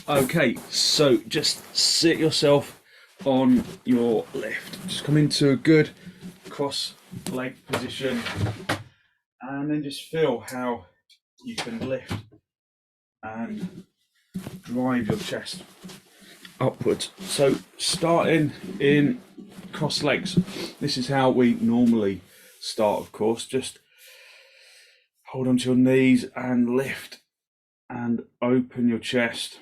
Okay, so just sit yourself on your lift. Just come into a good cross leg position and then just feel how you can lift and drive your chest upwards. So starting in cross legs, this is how we normally start, of course. Just hold onto your knees and lift and open your chest.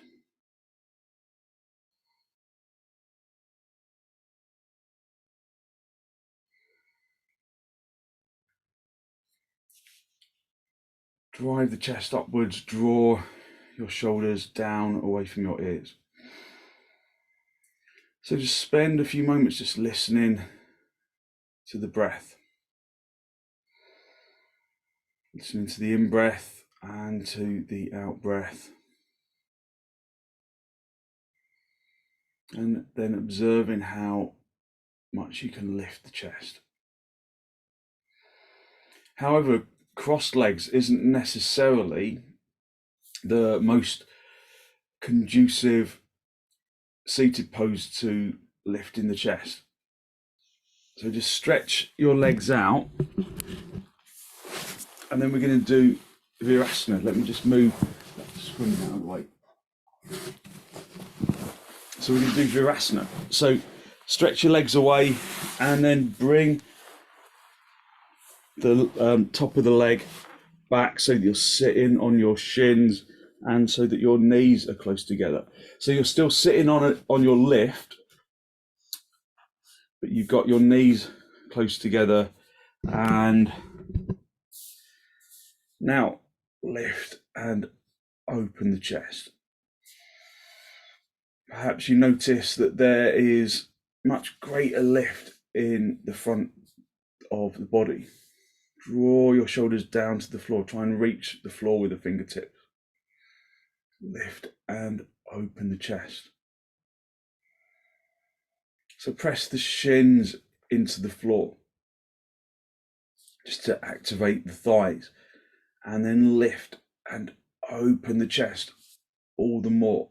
Drive the chest upwards, draw your shoulders down away from your ears. So just spend a few moments just listening to the breath. Listening to the in-breath and to the out-breath. And then observing how much you can lift the chest. However, crossed legs isn't necessarily the most conducive seated pose to lifting the chest. So just stretch your legs out, and then we're going to do virasana. Let me just move that screen out of the way. So we're going to do virasana. So stretch your legs away, and then bring the top of the leg back so that you're sitting on your shins and so that your knees are close together. So you're still sitting on your lift, but you've got your knees close together. And now lift and open the chest. Perhaps you notice that there is much greater lift in the front of the body. Draw your shoulders down to the floor. Try and reach the floor with the fingertips. Lift and open the chest. So press the shins into the floor just to activate the thighs, and then lift and open the chest all the more.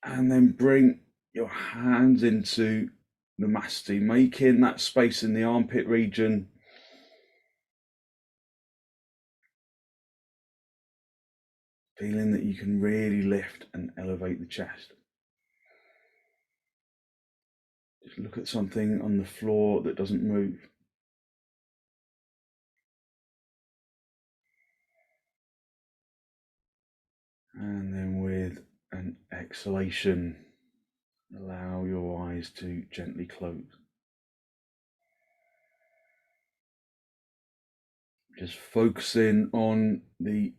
And then bring your hands into Namaste, making that space in the armpit region feeling that you can really lift and elevate the chest. Just look at something on the floor that doesn't move. And then with an exhalation, allow your eyes to gently close. Just focusing on the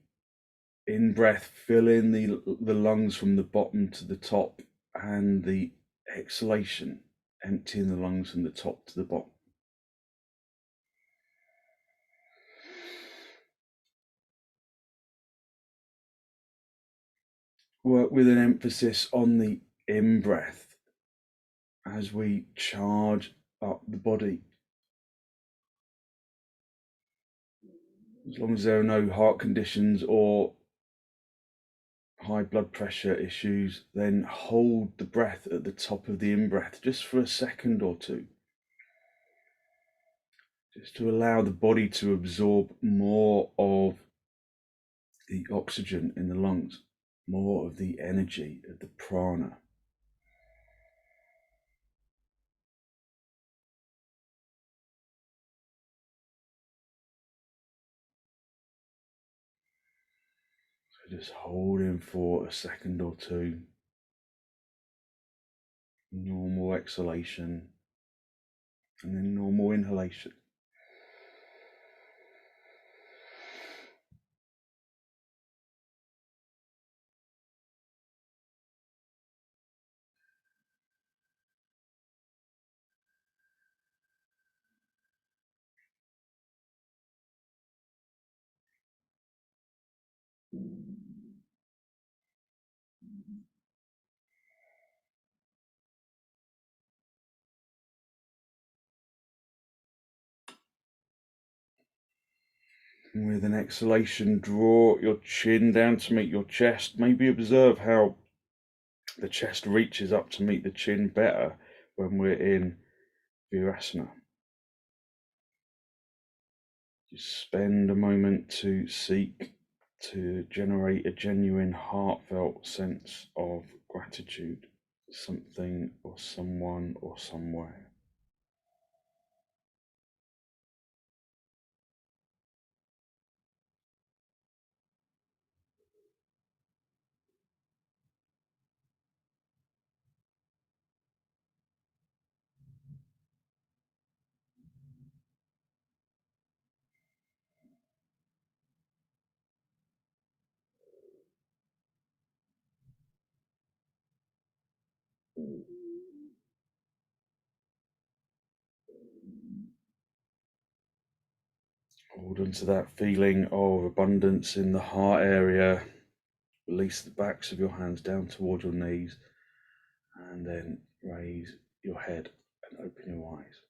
in-breath, filling the lungs from the bottom to the top, and the exhalation, emptying the lungs from the top to the bottom. Work with an emphasis on the in-breath as we charge up the body. As long as there are no heart conditions or high blood pressure issues, then hold the breath at the top of the in-breath just for a second or two. Just to allow the body to absorb more of the oxygen in the lungs, more of the energy of the prana. So just holding for a second or two. Normal exhalation and then normal inhalation. And with an exhalation, draw your chin down to meet your chest. Maybe observe how the chest reaches up to meet the chin better when we're in virasana. Just spend a moment to seek to generate a genuine, heartfelt sense of gratitude for something or someone or somewhere. Hold on to that feeling of abundance in the heart area. Release the backs of your hands down towards your knees, and then raise your head and open your eyes.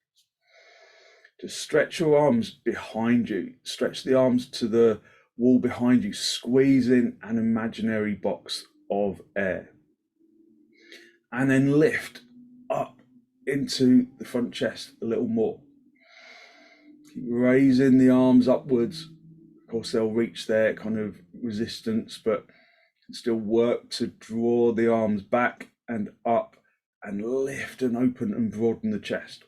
Just stretch your arms behind you. Stretch the arms to the wall behind you, squeezing an imaginary box of air. And then lift up into the front chest a little more. Keep raising the arms upwards. Of course, they'll reach their kind of resistance, but can still work to draw the arms back and up and lift and open and broaden the chest.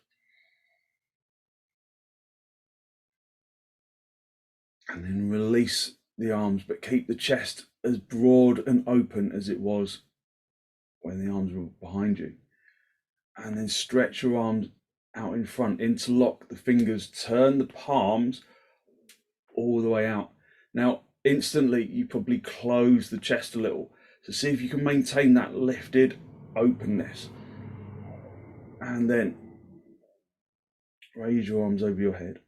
And then release the arms, but keep the chest as broad and open as it was when the arms were behind you. And then stretch your arms out in front, interlock the fingers, turn the palms all the way out. Now, instantly, you probably close the chest a little. So see if you can maintain that lifted openness. And then raise your arms over your head.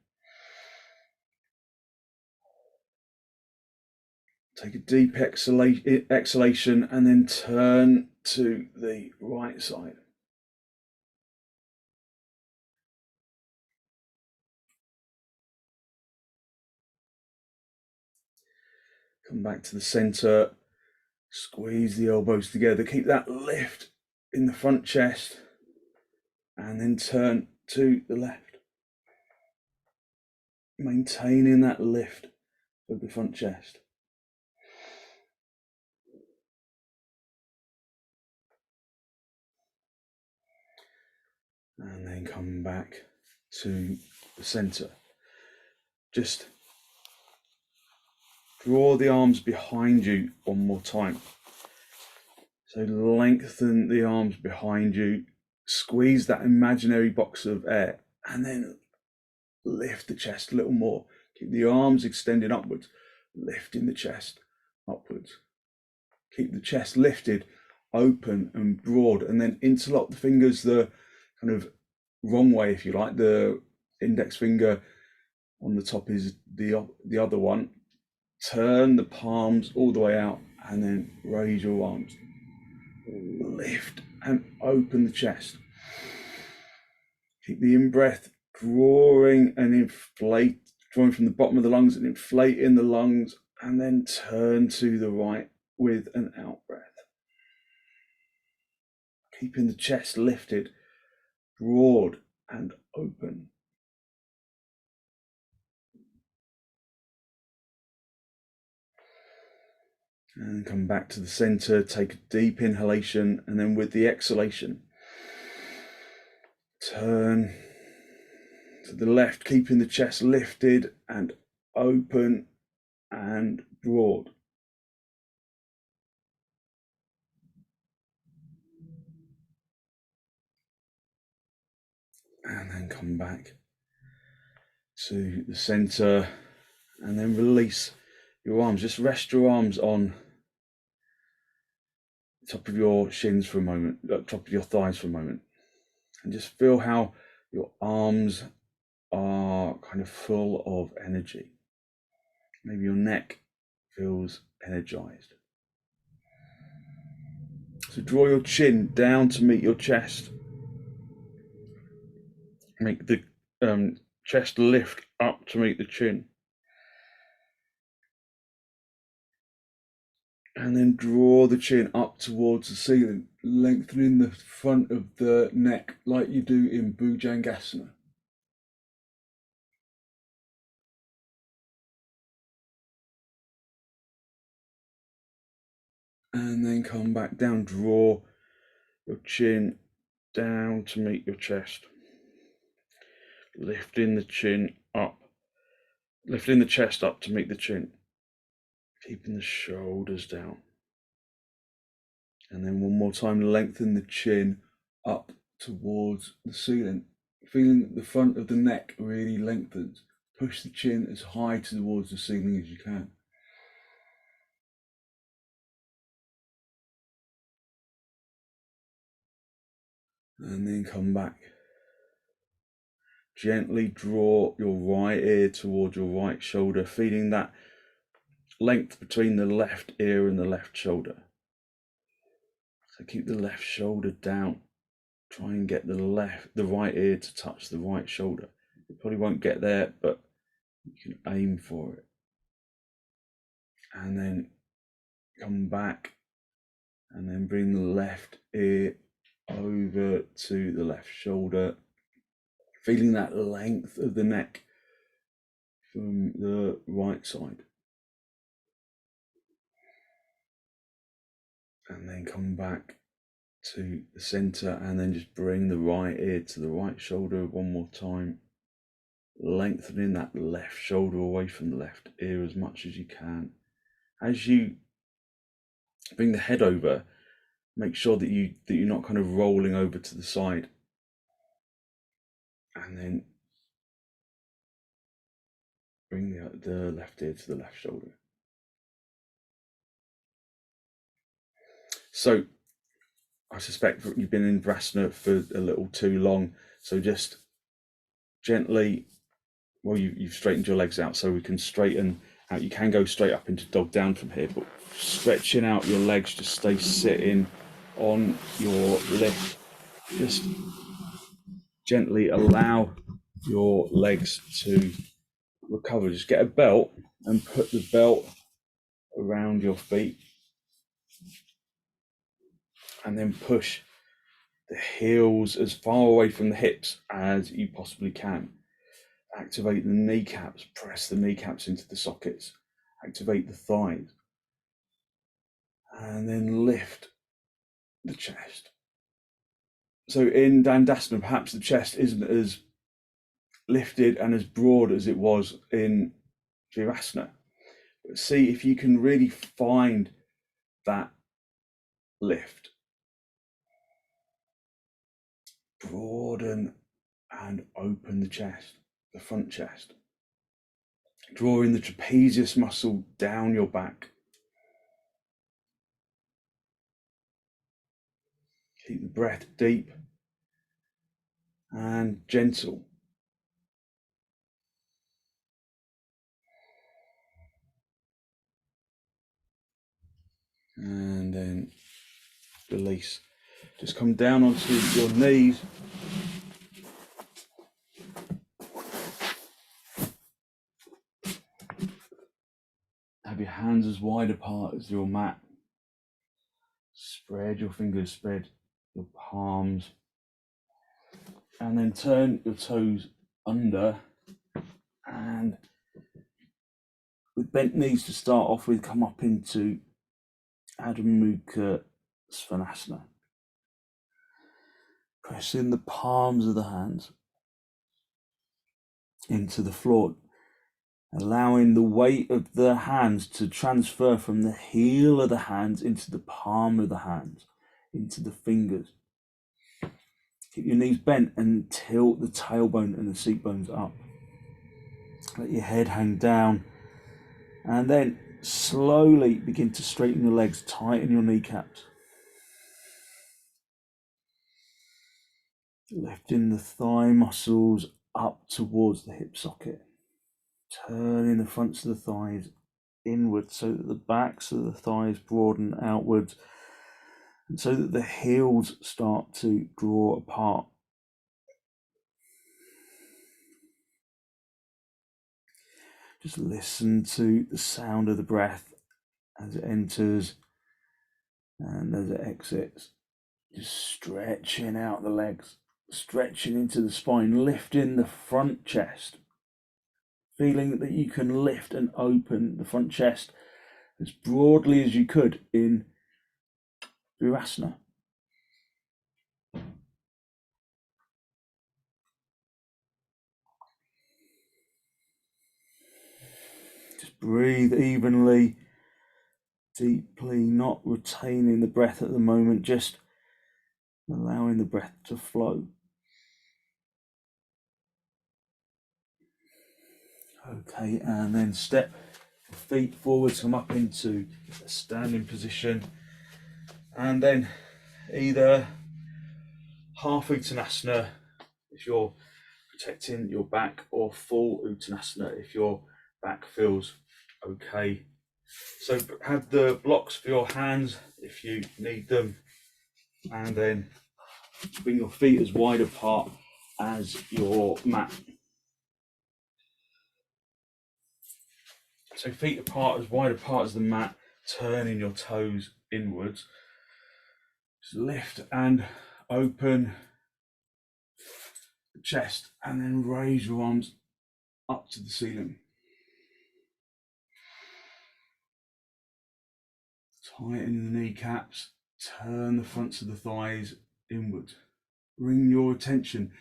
Take a deep exhalation and then turn to the right side. Come back to the center, squeeze the elbows together, keep that lift in the front chest, and then turn to the left. Maintaining that lift of the front chest. And then come back to the center. Just draw the arms behind you one more time. So lengthen the arms behind you, squeeze that imaginary box of air, and then lift the chest a little more. Keep the arms extended upwards, lifting the chest upwards. Keep the chest lifted, open and broad, and then interlock the fingers the kind of wrong way, if you like. The index finger on the top is the other one. Turn the palms all the way out and then raise your arms. Lift and open the chest. Keep the in-breath drawing and inflate, drawing from the bottom of the lungs and inflating the lungs, and then turn to the right with an out-breath. Keeping the chest lifted, broad and open. And come back to the center, take a deep inhalation, and then with the exhalation, turn to the left, keeping the chest lifted and open and broad. And then come back to the center and then release your arms. Just rest your arms on the top of your shins for a moment, top of your thighs for a moment, and just feel how your arms are kind of full of energy. Maybe your neck feels energized. So draw your chin down to meet your chest. Make the chest lift up to meet the chin. And then draw the chin up towards the ceiling, lengthening the front of the neck like you do in bhujangasana. And then come back down, draw your chin down to meet your chest. Lifting the chin up, lifting the chest up to meet the chin. Keeping the shoulders down. And then one more time, lengthen the chin up towards the ceiling. Feeling that the front of the neck really lengthens. Push the chin as high towards the ceiling as you can. And then come back. Gently draw your right ear towards your right shoulder, feeling that length between the left ear and the left shoulder. So keep the left shoulder down. Try and get the right ear to touch the right shoulder. You probably won't get there, but you can aim for it. And then come back and then bring the left ear over to the left shoulder, feeling that length of the neck from the right side. And then come back to the center and then just bring the right ear to the right shoulder one more time, lengthening that left shoulder away from the left ear as much as you can. As you bring the head over, make sure that you're not kind of rolling over to the side. And then bring the left ear to the left shoulder. So I suspect you've been in virasana for a little too long. So just gently, well, you've straightened your legs out, so we can straighten out. You can go straight up into dog down from here, but stretching out your legs, just stay sitting on your lift. Just gently allow your legs to recover. Just get a belt and put the belt around your feet, and then push the heels as far away from the hips as you possibly can. Activate the kneecaps, press the kneecaps into the sockets, activate the thighs, and then lift the chest. So in Dandasana, perhaps the chest isn't as lifted and as broad as it was in virasana. But see if you can really find that lift. Broaden and open the chest, the front chest. Drawing the trapezius muscle down your back. Keep the breath deep and gentle. And then release. Just come down onto your knees. Have your hands as wide apart as your mat. Spread your fingers, spread your palms. And then turn your toes under. And with bent knees to start off with, come up into Adho Svanasana. Pressing the palms of the hands into the floor, allowing the weight of the hands to transfer from the heel of the hands into the palm of the hands, into the fingers. Keep your knees bent and tilt the tailbone and the seat bones up. Let your head hang down, and then slowly begin to straighten your legs, tighten your kneecaps. Lifting the thigh muscles up towards the hip socket. Turning the fronts of the thighs inwards so that the backs of the thighs broaden outwards, and so that the heels start to draw apart. Just listen to the sound of the breath as it enters And as it exits, just stretching out the legs, stretching into the spine, lifting the front chest, feeling that you can lift and open the front chest as broadly as you could in virasana. Just breathe evenly, deeply, not retaining the breath at the moment, just allowing the breath to flow. Okay, and then step your feet forwards, come up into a standing position, and then either half uttanasana if you're protecting your back, or full uttanasana if your back feels okay. So have the blocks for your hands if you need them, and then bring your feet as wide apart as your mat. So feet apart, as wide apart as the mat, turning your toes inwards. Just lift and open the chest, and then raise your arms up to the ceiling. Tighten the kneecaps, turn the fronts of the thighs inwards. Bring your attention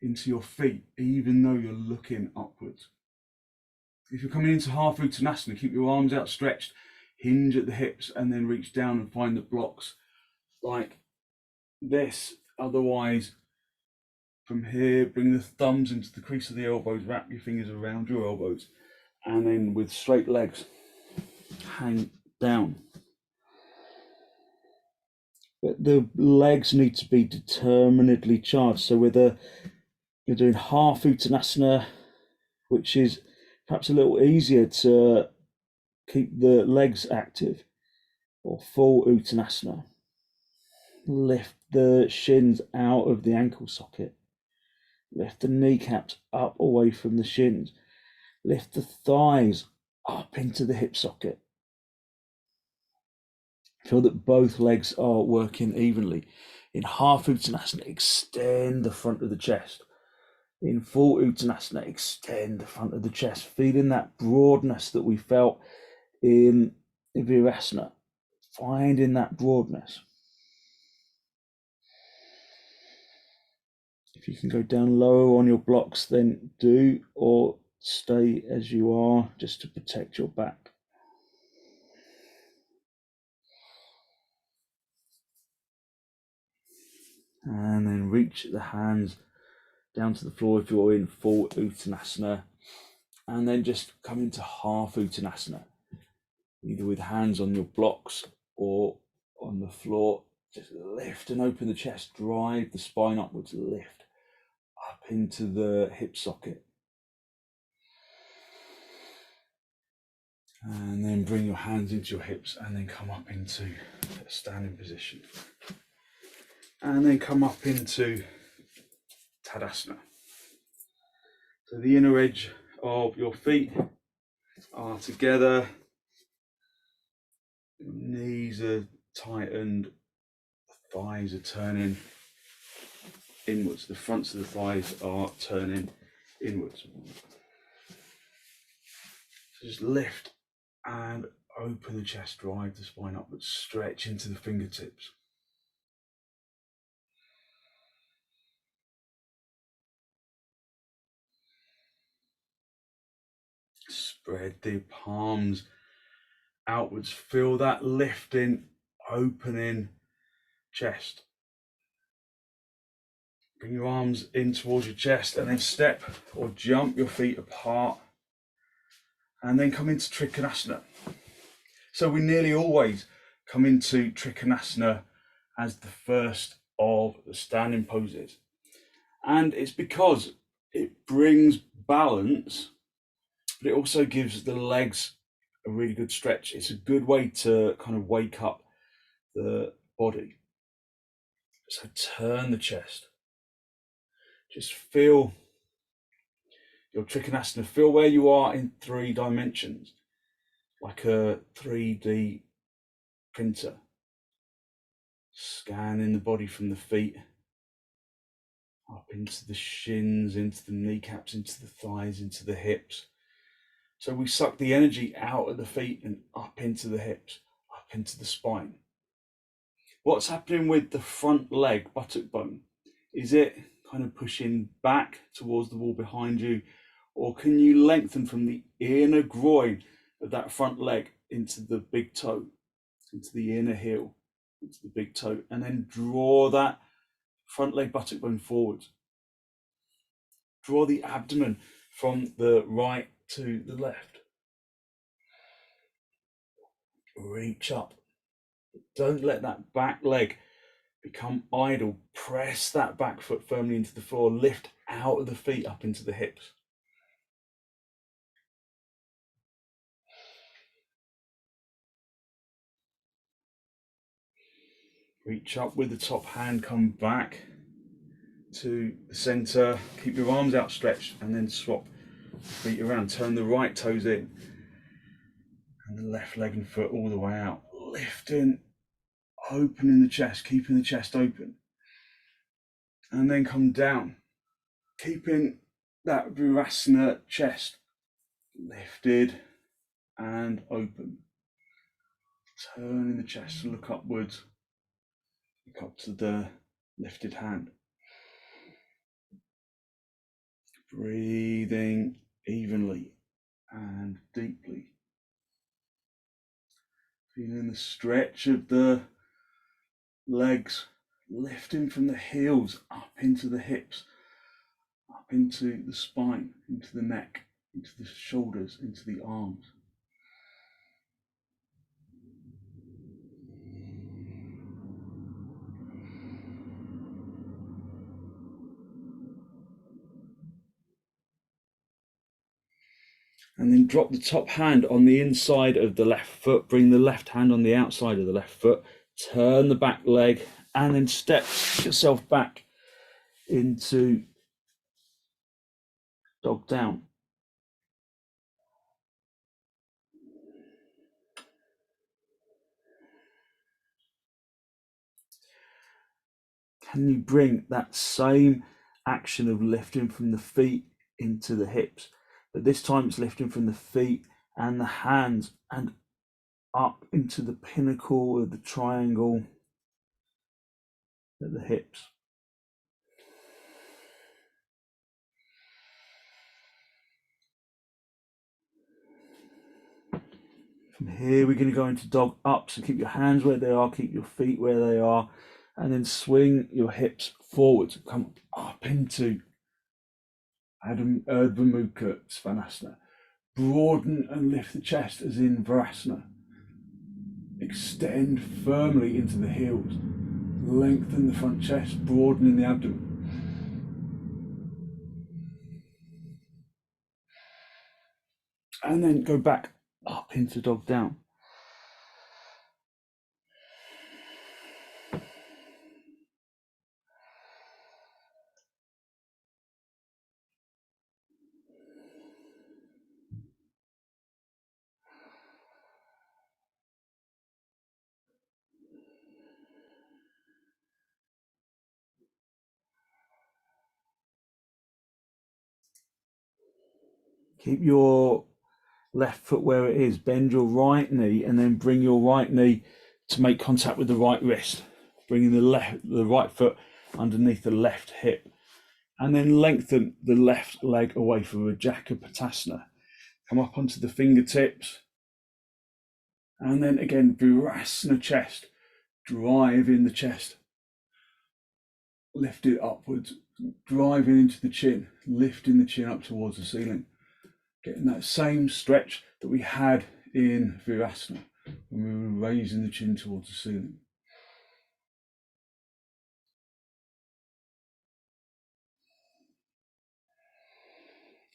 into your feet, even though you're looking upwards. If you're coming into half uttanasana, keep your arms outstretched, hinge at the hips, and then reach down and find the blocks like this. Otherwise, from here, bring the thumbs into the crease of the elbows, wrap your fingers around your elbows, and then with straight legs, hang down. But the legs need to be determinedly charged. So whether you're doing half uttanasana, which is perhaps a little easier to keep the legs active, or full uttanasana, lift the shins out of the ankle socket, lift the kneecaps up away from the shins, lift the thighs up into the hip socket. Feel that both legs are working evenly. In half uttanasana, extend the front of the chest. In full uttanasana, extend the front of the chest, feeling that broadness that we felt in virasana, finding that broadness. If you can go down low on your blocks, then do, or stay as you are just to protect your back. And then reach the hands down to the floor if you're in full uttanasana, and then just come into half uttanasana, either with hands on your blocks or on the floor. Just lift and open the chest, drive the spine upwards, lift up into the hip socket. And then bring your hands into your hips, and then come up into a standing position. And then come up into Tadasana. So the inner edge of your feet are together, your knees are tightened, the thighs are turning inwards, the fronts of the thighs are turning inwards. So just lift and open the chest, drive the spine upwards, stretch into the fingertips. Spread the palms outwards, feel that lifting, opening chest. Bring your arms in towards your chest, and then step or jump your feet apart, and then come into trikonasana. So we nearly always come into trikonasana as the first of the standing poses, and it's because it brings balance, but it also gives the legs a really good stretch. It's a good way to kind of wake up the body. So turn the chest, just feel your trikonasana, feel where you are in 3 dimensions, like a 3D printer. Scanning the body from the feet up into the shins, into the kneecaps, into the thighs, into the hips. So we suck the energy out of the feet and up into the hips, up into the spine. What's happening with the front leg, buttock bone? Is it kind of pushing back towards the wall behind you? Or can you lengthen from the inner groin of that front leg into the big toe, into the inner heel, into the big toe, and then draw that front leg buttock bone forward. Draw the abdomen from the right to the left. Reach up. Don't let that back leg become idle. Press that back foot firmly into the floor. Lift out of the feet up into the hips. Reach up with the top hand, come back to the center. Keep your arms outstretched and then swap feet around. Turn the right toes in and the left leg and foot all the way out. Lifting, opening the chest, keeping the chest open. And then come down, keeping that virasana chest lifted and open. Turning the chest to look upwards, look up to the lifted hand. Breathing evenly and deeply. Feeling the stretch of the legs, lifting from the heels up into the hips, up into the spine, into the neck, into the shoulders, into the arms. And then drop the top hand on the inside of the left foot, bring the left hand on the outside of the left foot, turn the back leg, and then step yourself back into dog down. Can you bring that same action of lifting from the feet into the hips? But this time it's lifting from the feet and the hands and up into the pinnacle of the triangle at the hips. From here we're going to go into dog up, so keep your hands where they are, keep your feet where they are, and then swing your hips forward, come up into Ardha Mukha Svanasana. Broaden and lift the chest as in virasana. Extend firmly into the heels. Lengthen the front chest, broadening the abdomen. And then go back up into dog down. Keep your left foot where it is. Bend your right knee and then bring your right knee to make contact with the right wrist. Bringing the right foot underneath the left hip. And then lengthen the left leg away for rajakapotasana. Come up onto the fingertips. And then again, virasana chest. Drive in the chest. Lift it upwards. Driving into the chin. Lifting the chin up towards the ceiling. Getting that same stretch that we had in virasana when we were raising the chin towards the ceiling.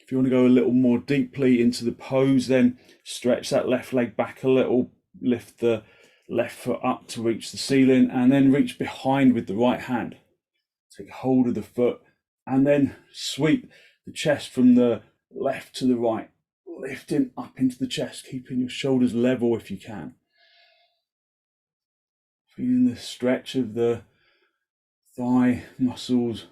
If you want to go a little more deeply into the pose, then stretch that left leg back a little, lift the left foot up to reach the ceiling, and then reach behind with the right hand. Take hold of the foot, and then sweep the chest from the left to the right, lifting up into the chest, keeping your shoulders level if you can. feeling the stretch of the thigh muscles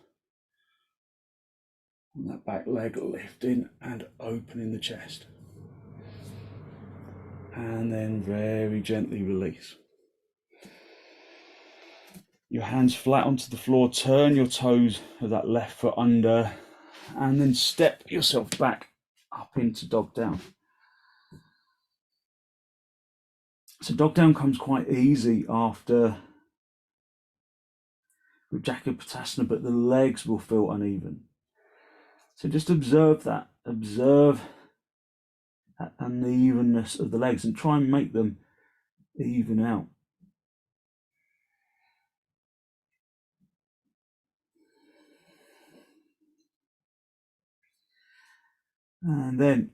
on that back leg, lifting and opening the chest. And then very gently release. Your hands flat onto the floor, turn your toes of that left foot under, and then step yourself back up into dog down. So dog down comes quite easy after rajakapotasana, but the legs will feel uneven. So just observe that unevenness of the legs and try and make them even out. And then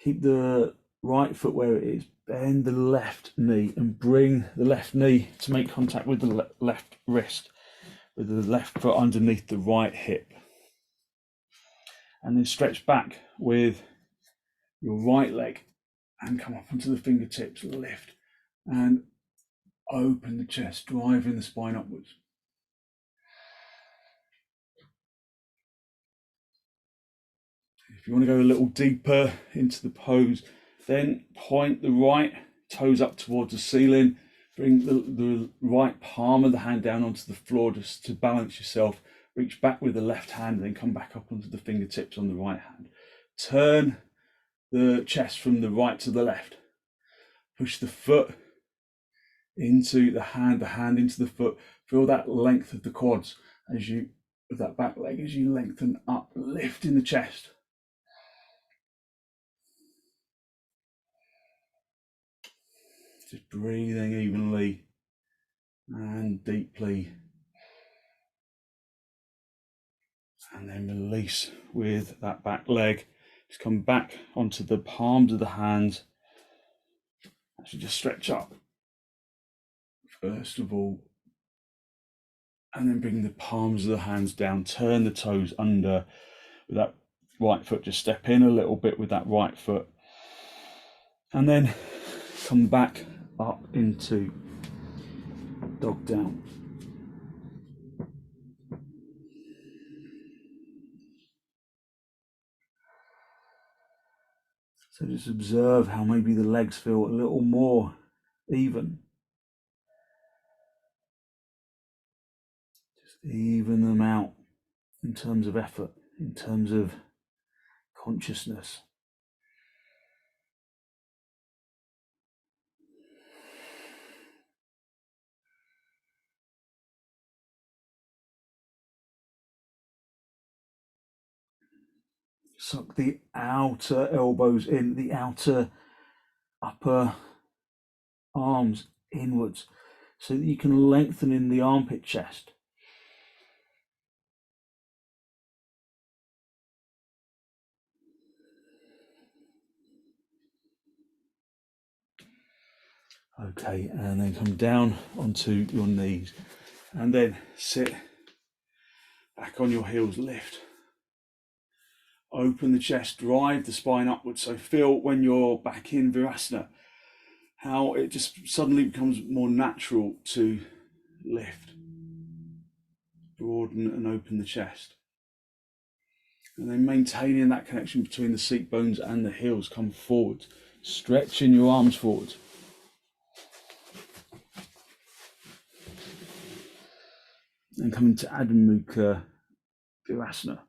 keep the right foot where it is, bend the left knee and bring the left knee to make contact with the left wrist, with the left foot underneath the right hip. And then stretch back with your right leg and come up onto the fingertips, lift and open the chest, driving the spine upwards. If you want to go a little deeper into the pose, then point the right toes up towards the ceiling, bring the right palm of the hand down onto the floor just to balance yourself, reach back with the left hand, then come back up onto the fingertips on the right hand. Turn the chest from the right to the left. Push the foot into the hand into the foot. Feel that length of the quads as you, with that back leg, as you lengthen up, lifting the chest. Just breathing evenly and deeply. And then release with that back leg. Just come back onto the palms of the hands. Actually just stretch up first of all. And then bring the palms of the hands down. Turn the toes under with that right foot. Just step in a little bit with that right foot. And then come back up into dog down. So just observe how maybe the legs feel a little more even. Just even them out in terms of effort, in terms of consciousness. Suck the outer elbows in, the outer upper arms inwards, so that you can lengthen in the armpit chest. Okay, and then come down onto your knees, and then sit back on your heels, lift. Open the chest, drive the spine upwards. So feel when you're back in virasana, how it just suddenly becomes more natural to lift, broaden and open the chest. And then maintaining that connection between the seat bones and the heels, come forward, stretching your arms forward. And come into Adho Mukha Virasana.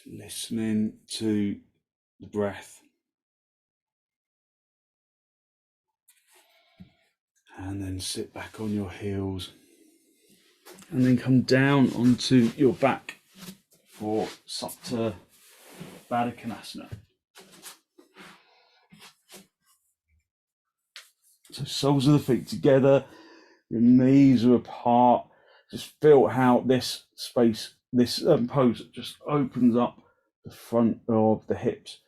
Just listening to the breath. And then sit back on your heels. And then come down onto your back for supta baddha konasana. So soles of the feet together, your knees are apart. Just feel how this space, this pose just opens up the front of the hips,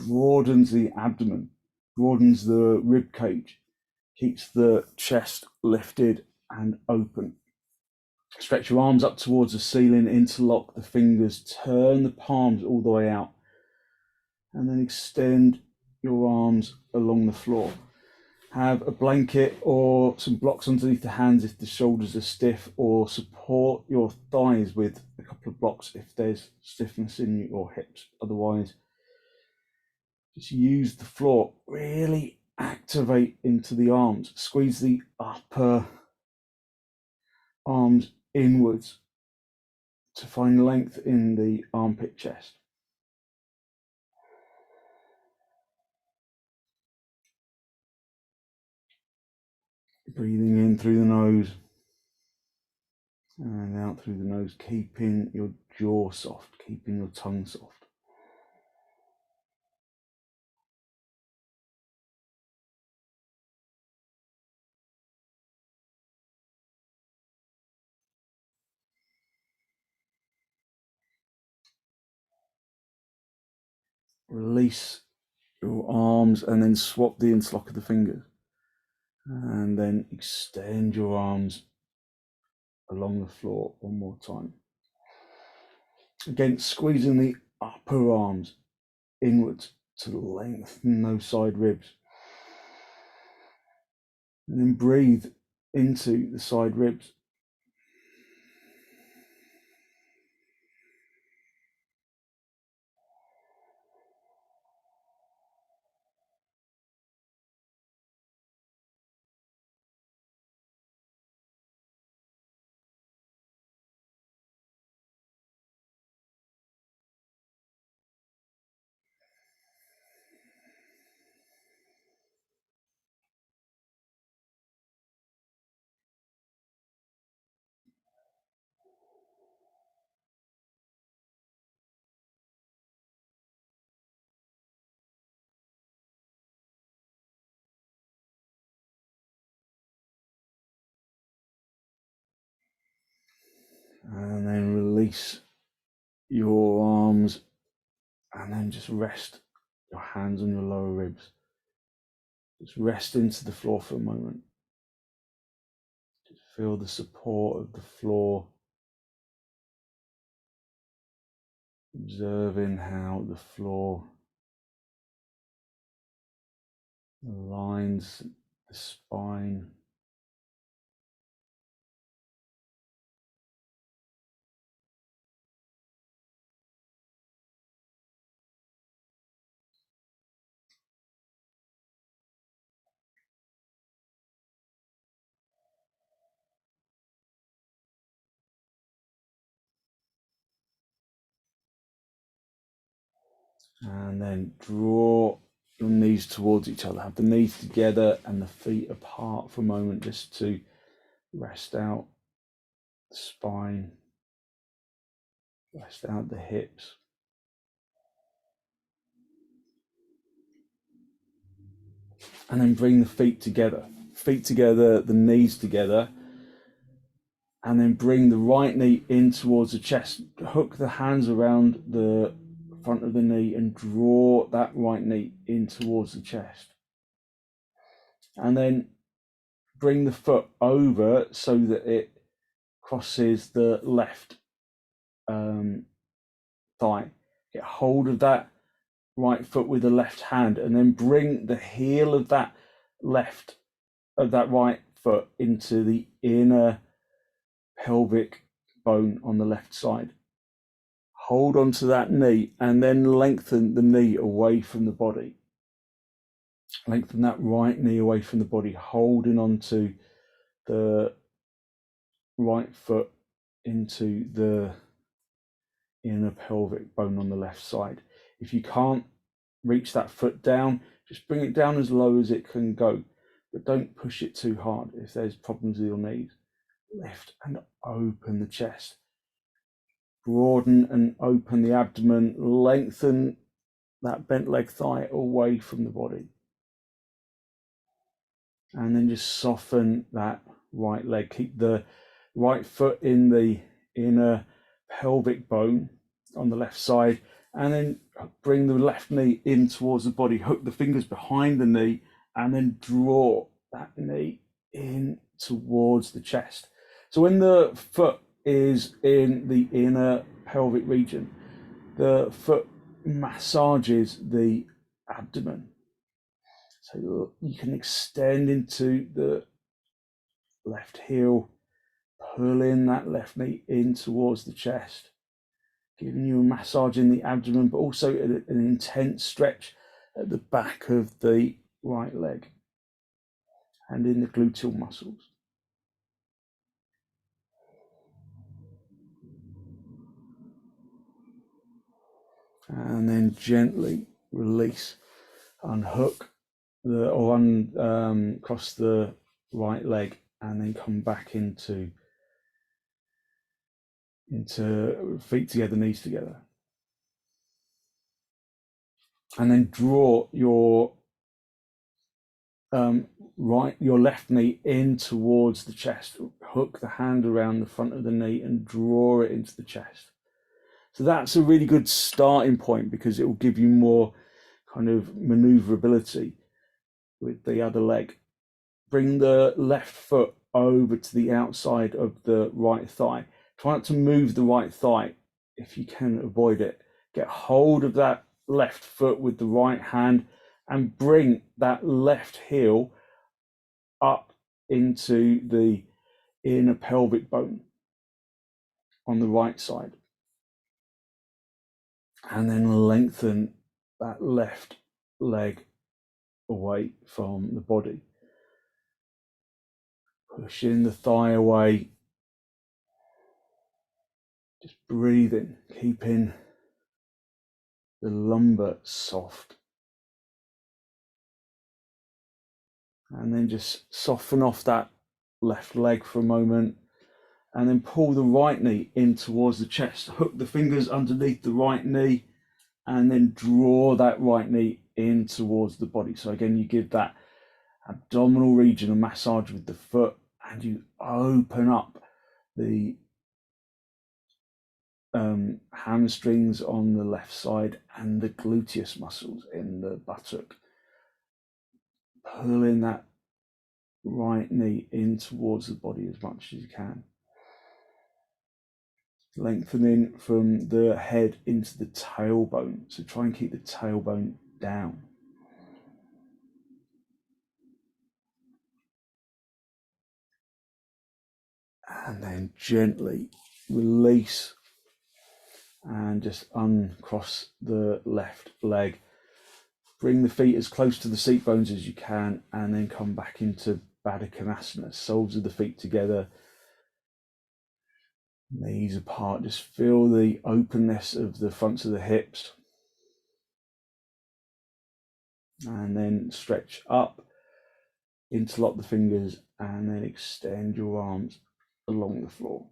broadens the abdomen, broadens the rib cage, keeps the chest lifted and open. Stretch your arms up towards the ceiling, interlock the fingers, turn the palms all the way out, and then extend your arms along the floor. Have a blanket or some blocks underneath the hands if the shoulders are stiff, or support your thighs with a couple of blocks if there's stiffness in your hips. Otherwise, just use the floor. Really activate into the arms. Squeeze the upper arms inwards to find length in the armpit chest. Breathing in through the nose and out through the nose, keeping your jaw soft, keeping your tongue soft. Release your arms and then swap the interlock of the fingers. And then extend your arms along the floor one more time. Again, squeezing the upper arms inwards to lengthen those side ribs. And then breathe into the side ribs. And then release your arms and then just rest your hands on your lower ribs. Just rest into the floor for a moment. Just feel the support of the floor. Observing how the floor aligns the spine. And then draw your knees towards each other. Have the knees together and the feet apart for a moment, just to rest out the spine, rest out the hips. And then bring the feet together, the knees together, and then bring the right knee in towards the chest. Hook the hands around the front of the knee and draw that right knee in towards the chest. And then bring the foot over so that it crosses the left thigh. Get hold of that right foot with the left hand, and then bring the heel of that right foot into the inner pelvic bone on the left side. Hold onto that knee and then lengthen the knee away from the body. Lengthen that right knee away from the body, holding onto the right foot into the inner pelvic bone on the left side. If you can't reach that foot down, just bring it down as low as it can go, but don't push it too hard. If there's problems with your knees, lift and open the chest. Broaden and open the abdomen, lengthen that bent leg thigh away from the body. And then just soften that right leg. Keep the right foot in the inner pelvic bone on the left side, and then bring the left knee in towards the body. Hook the fingers behind the knee, and then draw that knee in towards the chest. So when the foot is in the inner pelvic region, the foot massages the abdomen. So you can extend into the left heel, pull in that left knee in towards the chest, giving you a massage in the abdomen, but also an intense stretch at the back of the right leg and in the gluteal muscles. And then gently release, unhook cross the right leg, and then come back into feet together, knees together. And then draw your your left knee in towards the chest. Hook the hand around the front of the knee and draw it into the chest. So that's a really good starting point, because it will give you more kind of maneuverability with the other leg. Bring the left foot over to the outside of the right thigh. Try not to move the right thigh if you can avoid it. Get hold of that left foot with the right hand and bring that left heel up into the inner pelvic bone on the right side. And then lengthen that left leg away from the body. Pushing the thigh away. Just breathing, keeping the lumbar soft. And then just soften off that left leg for a moment. And then pull the right knee in towards the chest. Hook the fingers underneath the right knee, and then draw that right knee in towards the body. So again, you give that abdominal region a massage with the foot, and you open up the hamstrings on the left side and the gluteus muscles in the buttock. Pulling that right knee in towards the body as much as you can. Lengthening from the head into the tailbone. So try and keep the tailbone down. And then gently release and just uncross the left leg. Bring the feet as close to the seat bones as you can, and then come back into baddha konasana. Soles of the feet together, knees apart. Just feel the openness of the fronts of the hips. And then stretch up, interlock the fingers, and then extend your arms along the floor.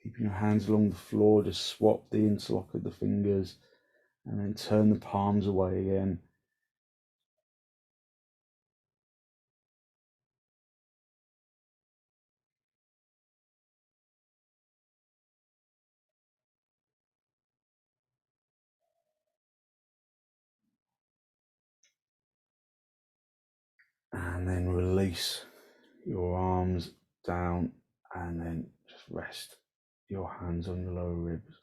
Keeping your hands along the floor, just swap the interlock of the fingers and then turn the palms away again. And then release your arms down, and then just rest your hands on the lower ribs.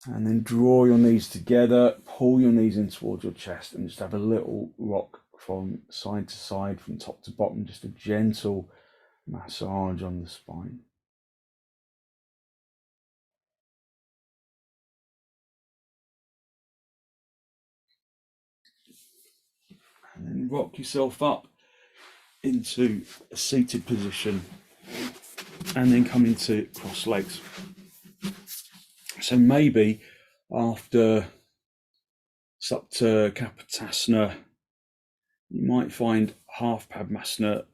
And then draw your knees together, pull your knees in towards your chest, and just have a little rock from side to side, from top to bottom, just a gentle massage on the spine. And then rock yourself up into a seated position, and then come into cross legs. So maybe after supta kapotasana, You might find half padmasana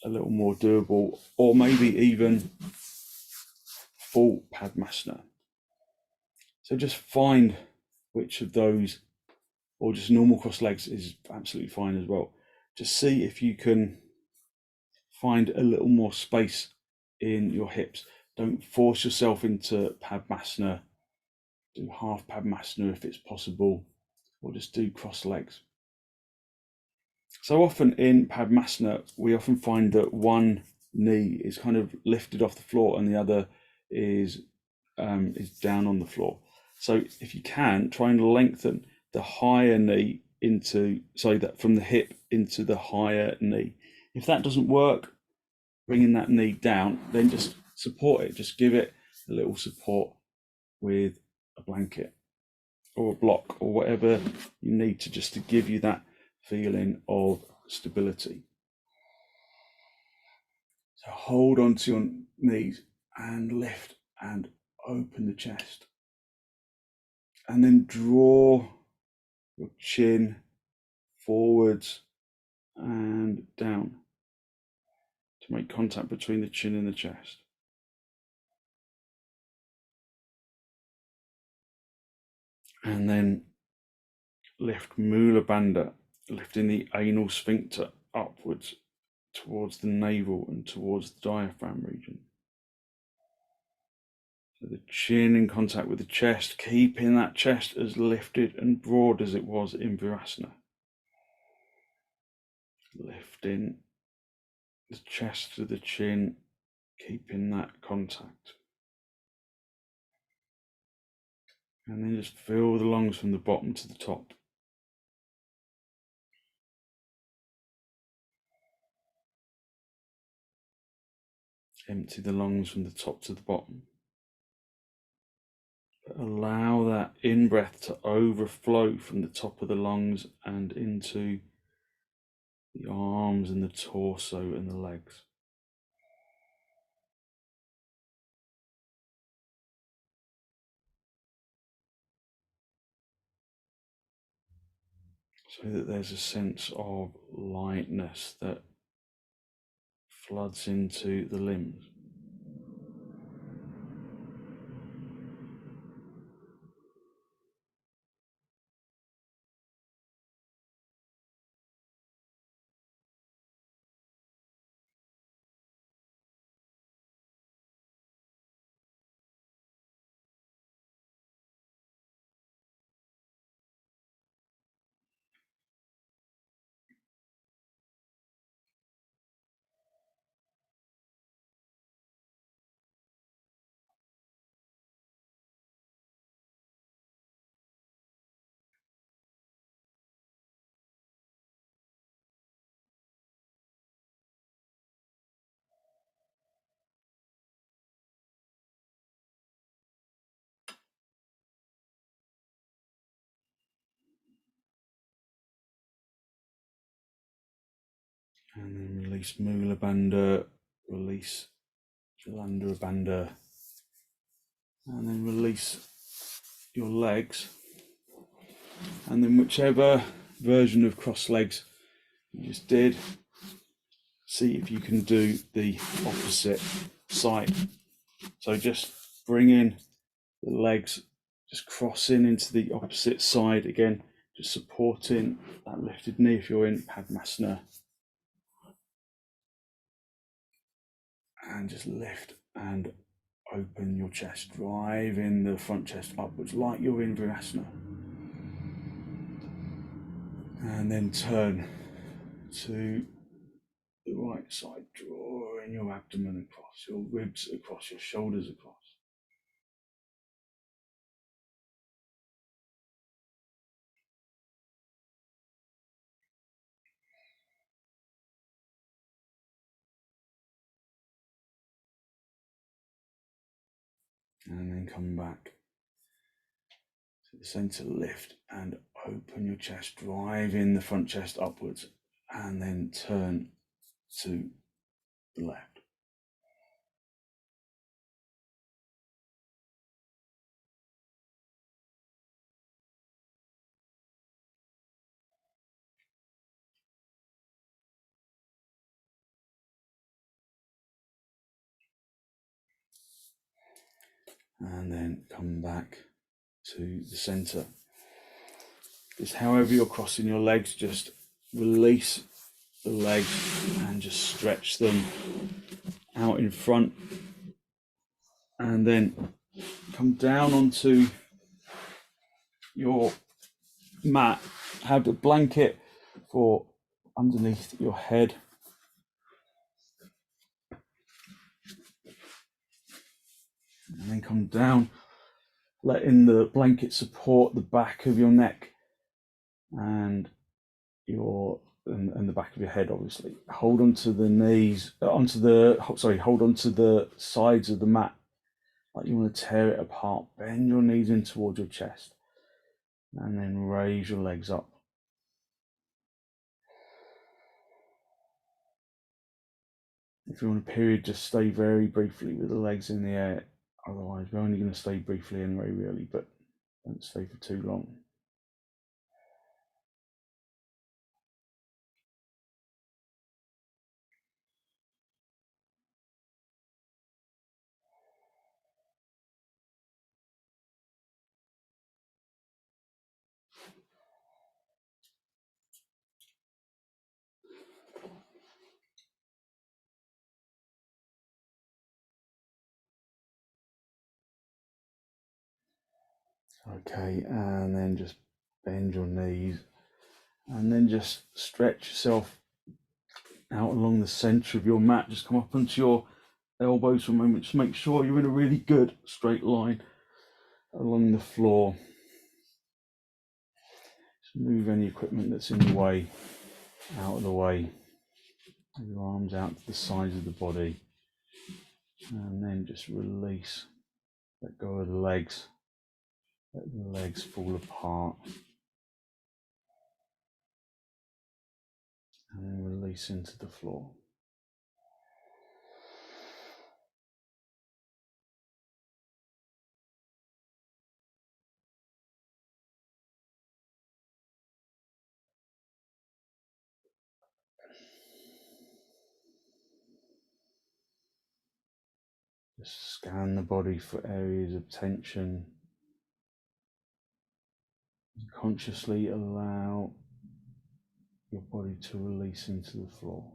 a little more doable, or maybe even full padmasana. So just find which of those, or just normal cross legs is absolutely fine as well. Just see if you can find a little more space in your hips. Don't force yourself into padmasana. Do half padmasana if it's possible, or just do cross legs. So often in padmasana, we often find that one knee is kind of lifted off the floor and the other is down on the floor. So if you can, try and lengthen the higher knee that from the hip into the higher knee. If that doesn't work, bringing that knee down, then just support it. Just give it a little support with a blanket or a block or whatever you need to give you that feeling of stability. So hold on to your knees and lift and open the chest. And then draw your chin forwards and down to make contact between the chin and the chest. And then lift Mula Bandha, lifting the anal sphincter upwards towards the navel and towards the diaphragm region. So the chin in contact with the chest, keeping that chest as lifted and broad as it was in virasana. Lifting the chest to the chin, keeping that contact. And then just fill the lungs from the bottom to the top. Empty the lungs from the top to the bottom. But allow that in-breath to overflow from the top of the lungs and into the arms and the torso and the legs. So that there's a sense of lightness that floods into the limbs. And then release Mula Bandha, release Jalandhara Bandha, and then release your legs. And then whichever version of cross legs you just did, see if you can do the opposite side. So just bring in the legs, just crossing into the opposite side again, just supporting that lifted knee if you're in padmasana. And just lift and open your chest, driving the front chest upwards like you're in virasana. And then turn to the right side, drawing your abdomen across, your ribs across, your shoulders across. And then come back to the center, lift and open your chest, driving the front chest upwards, and then turn to the left. and then come back to the center. Just however you're crossing your legs, just release the legs and just stretch them out in front, and then come down onto your mat. Have a blanket for underneath your head, and then come down, letting the blanket support the back of your neck and the back of your head. Obviously, hold onto the knees, hold onto the sides of the mat like you want to tear it apart. Bend your knees in towards your chest, and then raise your legs up. If you want a period, just stay very briefly with the legs in the air. Otherwise, we're only going to stay briefly anyway, really, but don't stay for too long. Okay, and then just bend your knees, and then just stretch yourself out along the center of your mat. Just come up onto your elbows for a moment. Just make sure you're in a really good straight line along the floor. Just move any equipment that's in the way out of the way. Your arms out to the sides of the body, and then just release. Let go of the legs. Let the legs fall apart, and then release into the floor. Just scan the body for areas of tension. Consciously allow your body to release into the floor.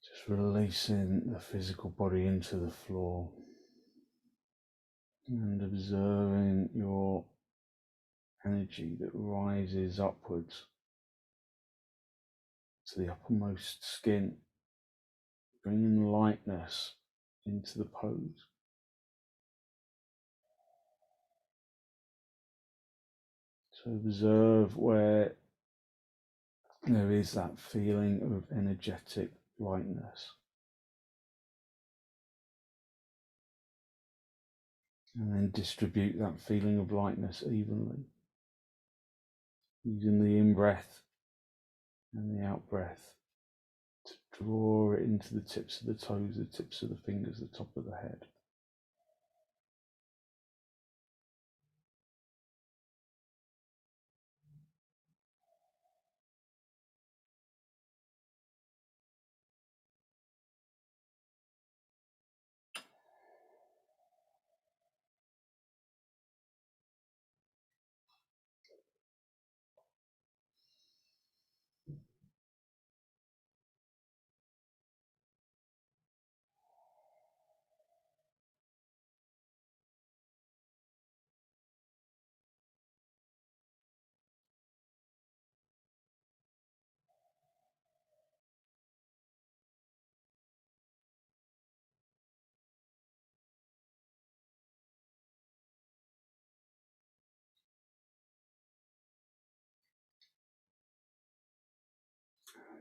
Just releasing the physical body into the floor and observing your energy that rises upwards to the uppermost skin, bringing lightness into the pose. So observe where there is that feeling of energetic lightness. And then distribute that feeling of lightness evenly, using the in-breath and the out-breath to draw it into the tips of the toes, the tips of the fingers, the top of the head.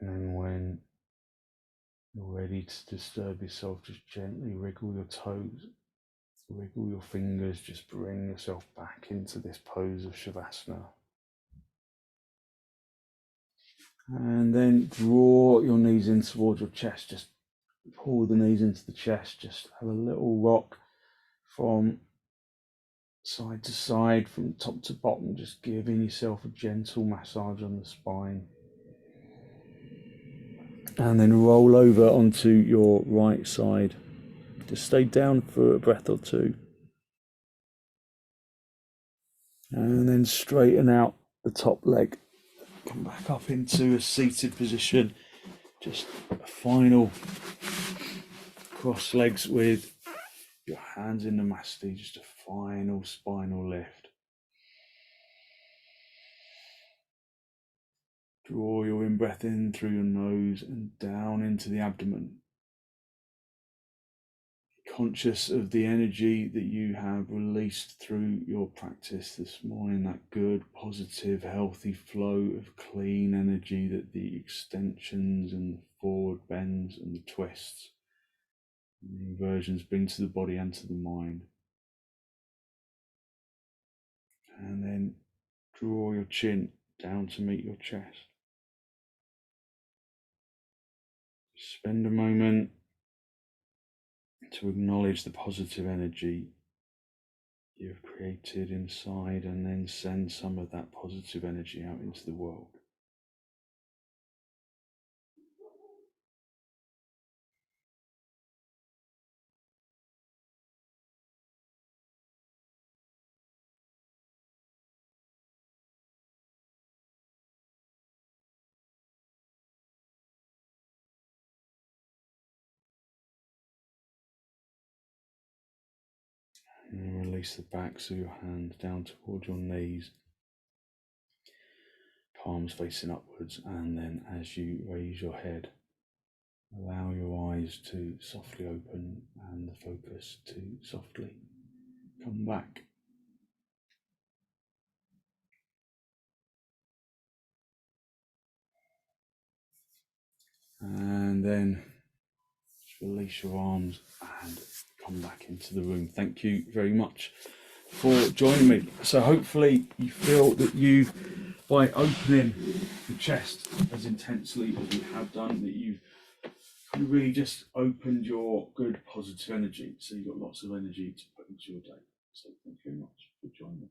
And then when you're ready to disturb yourself, just gently wriggle your toes, wriggle your fingers, just bring yourself back into this pose of shavasana. And then draw your knees in towards your chest, just pull the knees into the chest, just have a little rock from side to side, from top to bottom, just giving yourself a gentle massage on the spine. And then roll over onto your right side. Just stay down for a breath or two. And then straighten out the top leg. Come back up into a seated position. Just a final cross legs with your hands in the masti, just a final spinal lift. Draw your in-breath in through your nose and down into the abdomen. Conscious of the energy that you have released through your practice this morning, that good, positive, healthy flow of clean energy that the extensions and the forward bends and the twists and the inversions bring to the body and to the mind. And then draw your chin down to meet your chest. Spend a moment to acknowledge the positive energy you've created inside, and then send some of that positive energy out into the world. And release the backs of your hands down towards your knees, palms facing upwards, and then as you raise your head, allow your eyes to softly open and the focus to softly come back. And then just release your arms and come back into the room. Thank you very much for joining me. So hopefully you feel that you, by opening the chest as intensely as you have done, that you've really just opened your good positive energy. So you've got lots of energy to put into your day. So thank you very much for joining me.